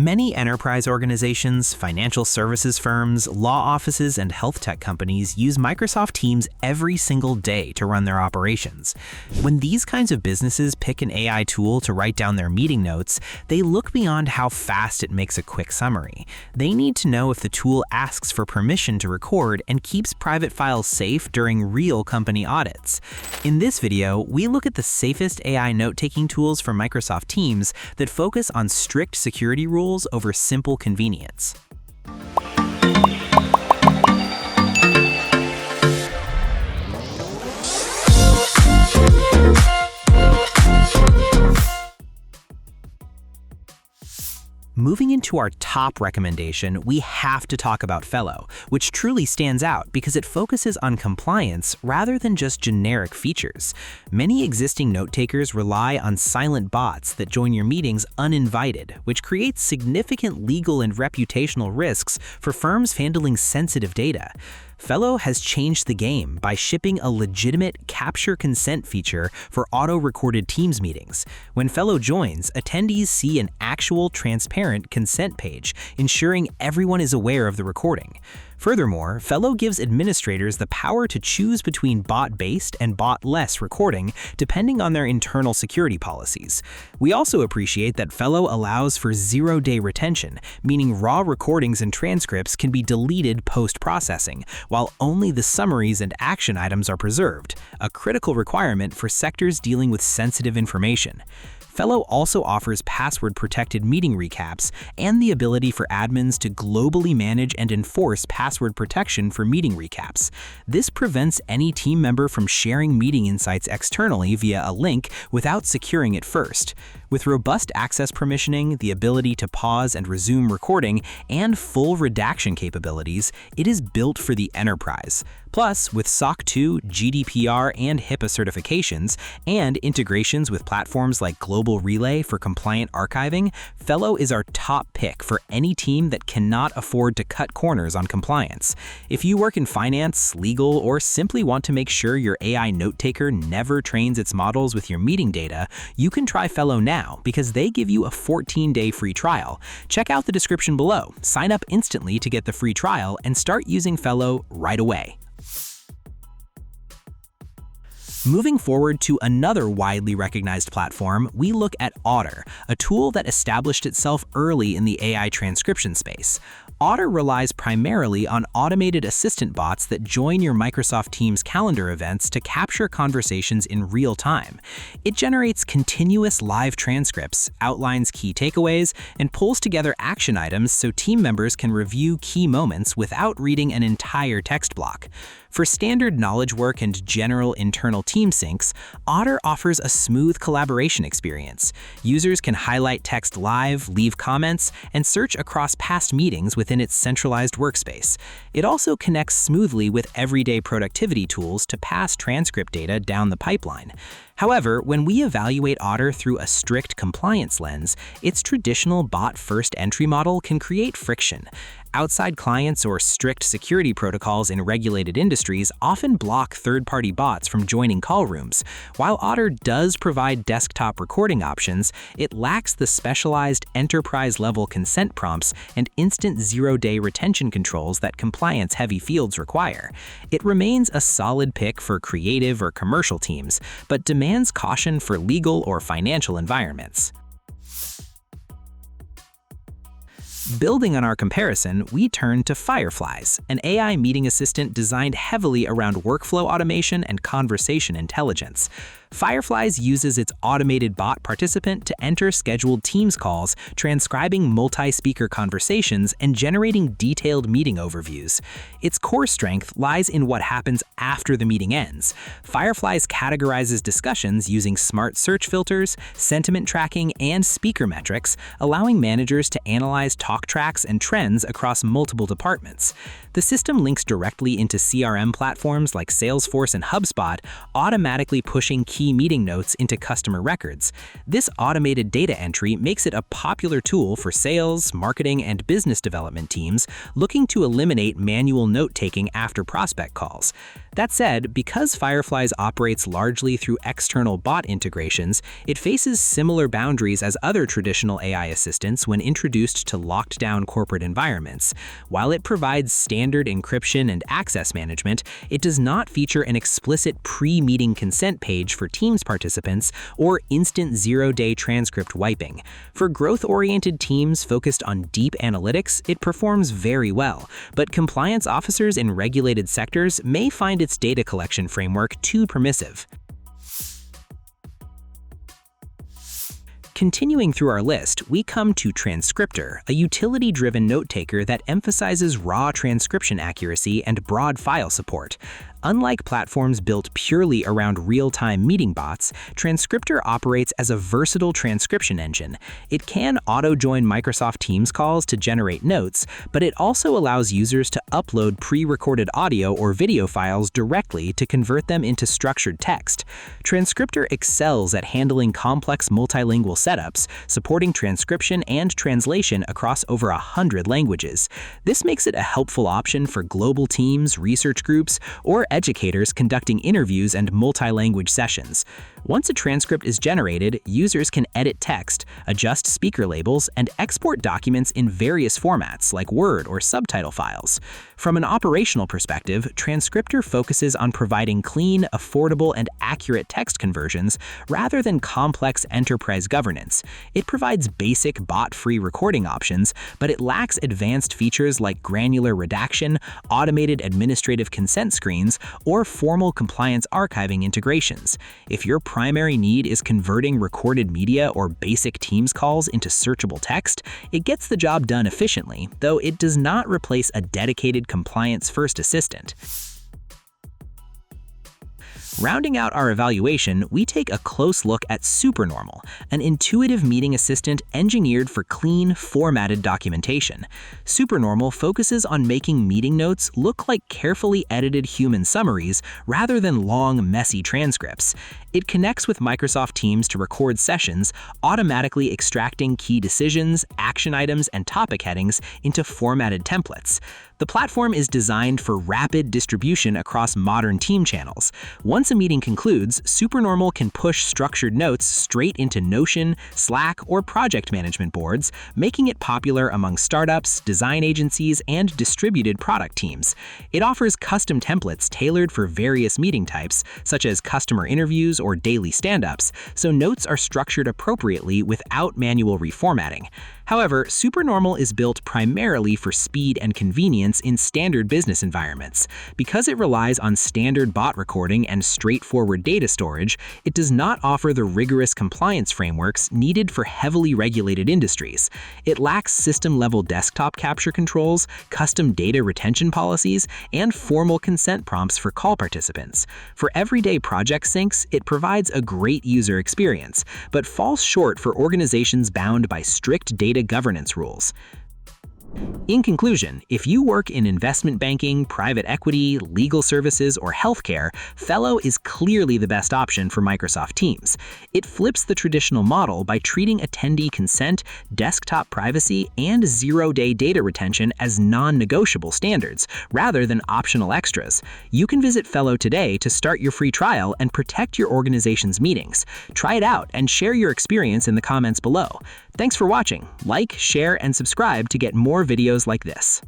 Many enterprise organizations, financial services firms, law offices, and health tech companies use Microsoft Teams every single day to run their operations. When these kinds of businesses pick an AI tool to write down their meeting notes, they look beyond how fast it makes a quick summary. They need to know if the tool asks for permission to record and keeps private files safe during real company audits. In this video, we look at the safest AI note-taking tools for Microsoft Teams that focus on strict security rules over simple convenience. Moving into our top recommendation, we have to talk about Fellow, which truly stands out because it focuses on compliance rather than just generic features. Many existing note-takers rely on silent bots that join your meetings uninvited, which creates significant legal and reputational risks for firms handling sensitive data. Fellow has changed the game by shipping a legitimate capture consent feature for auto-recorded Teams meetings. When Fellow joins, attendees see an actual transparent consent page, ensuring everyone is aware of the recording. Furthermore, Fellow gives administrators the power to choose between bot-based and bot-less recording, depending on their internal security policies. We also appreciate that Fellow allows for zero-day retention, meaning raw recordings and transcripts can be deleted post-processing, while only the summaries and action items are preserved, a critical requirement for sectors dealing with sensitive information. Fellow also offers password-protected meeting recaps and the ability for admins to globally manage and enforce password protection for meeting recaps. This prevents any team member from sharing meeting insights externally via a link without securing it first. With robust access permissioning, the ability to pause and resume recording, and full redaction capabilities, it is built for the enterprise. Plus, with SOC 2, GDPR, and HIPAA certifications, and integrations with platforms like Global Relay for compliant archiving, Fellow is our top pick for any team that cannot afford to cut corners on compliance. If you work in finance, legal, or simply want to make sure your AI note-taker never trains its models with your meeting data, you can try Fellow now because they give you a 14-day free trial. Check out the description below, sign up instantly to get the free trial, and start using Fellow right away. Moving forward to another widely recognized platform, we look at Otter, a tool that established itself early in the AI transcription space. Otter relies primarily on automated assistant bots that join your Microsoft Teams calendar events to capture conversations in real time. It generates continuous live transcripts, outlines key takeaways, and pulls together action items so team members can review key moments without reading an entire text block. For standard knowledge work and general internal team syncs, Otter offers a smooth collaboration experience. Users can highlight text live, leave comments, and search across past meetings within its centralized workspace. It also connects smoothly with everyday productivity tools to pass transcript data down the pipeline. However, when we evaluate Otter through a strict compliance lens, its traditional bot-first entry model can create friction. Outside clients or strict security protocols in regulated industries often block third-party bots from joining call rooms. While Otter does provide desktop recording options, it lacks the specialized enterprise-level consent prompts and instant zero-day retention controls that compliance-heavy fields require. It remains a solid pick for creative or commercial teams, but demands caution for legal or financial environments. Building on our comparison, we turn to Fireflies, an AI meeting assistant designed heavily around workflow automation and conversation intelligence. Fireflies uses its automated bot participant to enter scheduled Teams calls, transcribing multi-speaker conversations, and generating detailed meeting overviews. Its core strength lies in what happens after the meeting ends. Fireflies categorizes discussions using smart search filters, sentiment tracking, and speaker metrics, allowing managers to analyze talk talk tracks and trends across multiple departments. The system links directly into CRM platforms like Salesforce and HubSpot, automatically pushing key meeting notes into customer records. This automated data entry makes it a popular tool for sales, marketing, and business development teams looking to eliminate manual note-taking after prospect calls. That said, because Fireflies operates largely through external bot integrations, it faces similar boundaries as other traditional AI assistants when introduced to locked-down corporate environments. While it provides standard encryption and access management, it does not feature an explicit pre-meeting consent page for Teams participants or instant zero-day transcript wiping. For growth-oriented teams focused on deep analytics, it performs very well, but compliance officers in regulated sectors may find its data collection framework too permissive. Continuing through our list, we come to Transkriptor, a utility-driven note-taker that emphasizes raw transcription accuracy and broad file support. Unlike platforms built purely around real-time meeting bots, Transkriptor operates as a versatile transcription engine. It can auto-join Microsoft Teams calls to generate notes, but it also allows users to upload pre-recorded audio or video files directly to convert them into structured text. Transkriptor excels at handling complex multilingual setups, supporting transcription and translation across over 100 languages. This makes it a helpful option for global teams, research groups, or educators conducting interviews and multi-language sessions. Once a transcript is generated, users can edit text, adjust speaker labels, and export documents in various formats like Word or subtitle files. From an operational perspective, Transkriptor focuses on providing clean, affordable, and accurate text conversions rather than complex enterprise governance. It provides basic bot-free recording options, but it lacks advanced features like granular redaction, automated administrative consent screens, or formal compliance archiving integrations. If your primary need is converting recorded media or basic Teams calls into searchable text, it gets the job done efficiently, though it does not replace a dedicated compliance-first assistant. Rounding out our evaluation, we take a close look at Supernormal, an intuitive meeting assistant engineered for clean, formatted documentation. Supernormal focuses on making meeting notes look like carefully edited human summaries rather than long, messy transcripts. It connects with Microsoft Teams to record sessions, automatically extracting key decisions, action items, and topic headings into formatted templates. The platform is designed for rapid distribution across modern team channels. Once a meeting concludes, Supernormal can push structured notes straight into Notion, Slack, or project management boards, making it popular among startups, design agencies, and distributed product teams. It offers custom templates tailored for various meeting types, such as customer interviews or daily stand-ups, so notes are structured appropriately without manual reformatting. However, Supernormal is built primarily for speed and convenience in standard business environments. Because it relies on standard bot recording and straightforward data storage, it does not offer the rigorous compliance frameworks needed for heavily regulated industries. It lacks system-level desktop capture controls, custom data retention policies, and formal consent prompts for call participants. For everyday project syncs, it provides a great user experience, but falls short for organizations bound by strict data governance rules. In conclusion, if you work in investment banking, private equity, legal services, or healthcare, Fellow is clearly the best option for Microsoft Teams. It flips the traditional model by treating attendee consent, desktop privacy, and zero-day data retention as non-negotiable standards, rather than optional extras. You can visit Fellow today to start your free trial and protect your organization's meetings. Try it out and share your experience in the comments below. Thanks for watching. Like, share, and subscribe to get more videos like this.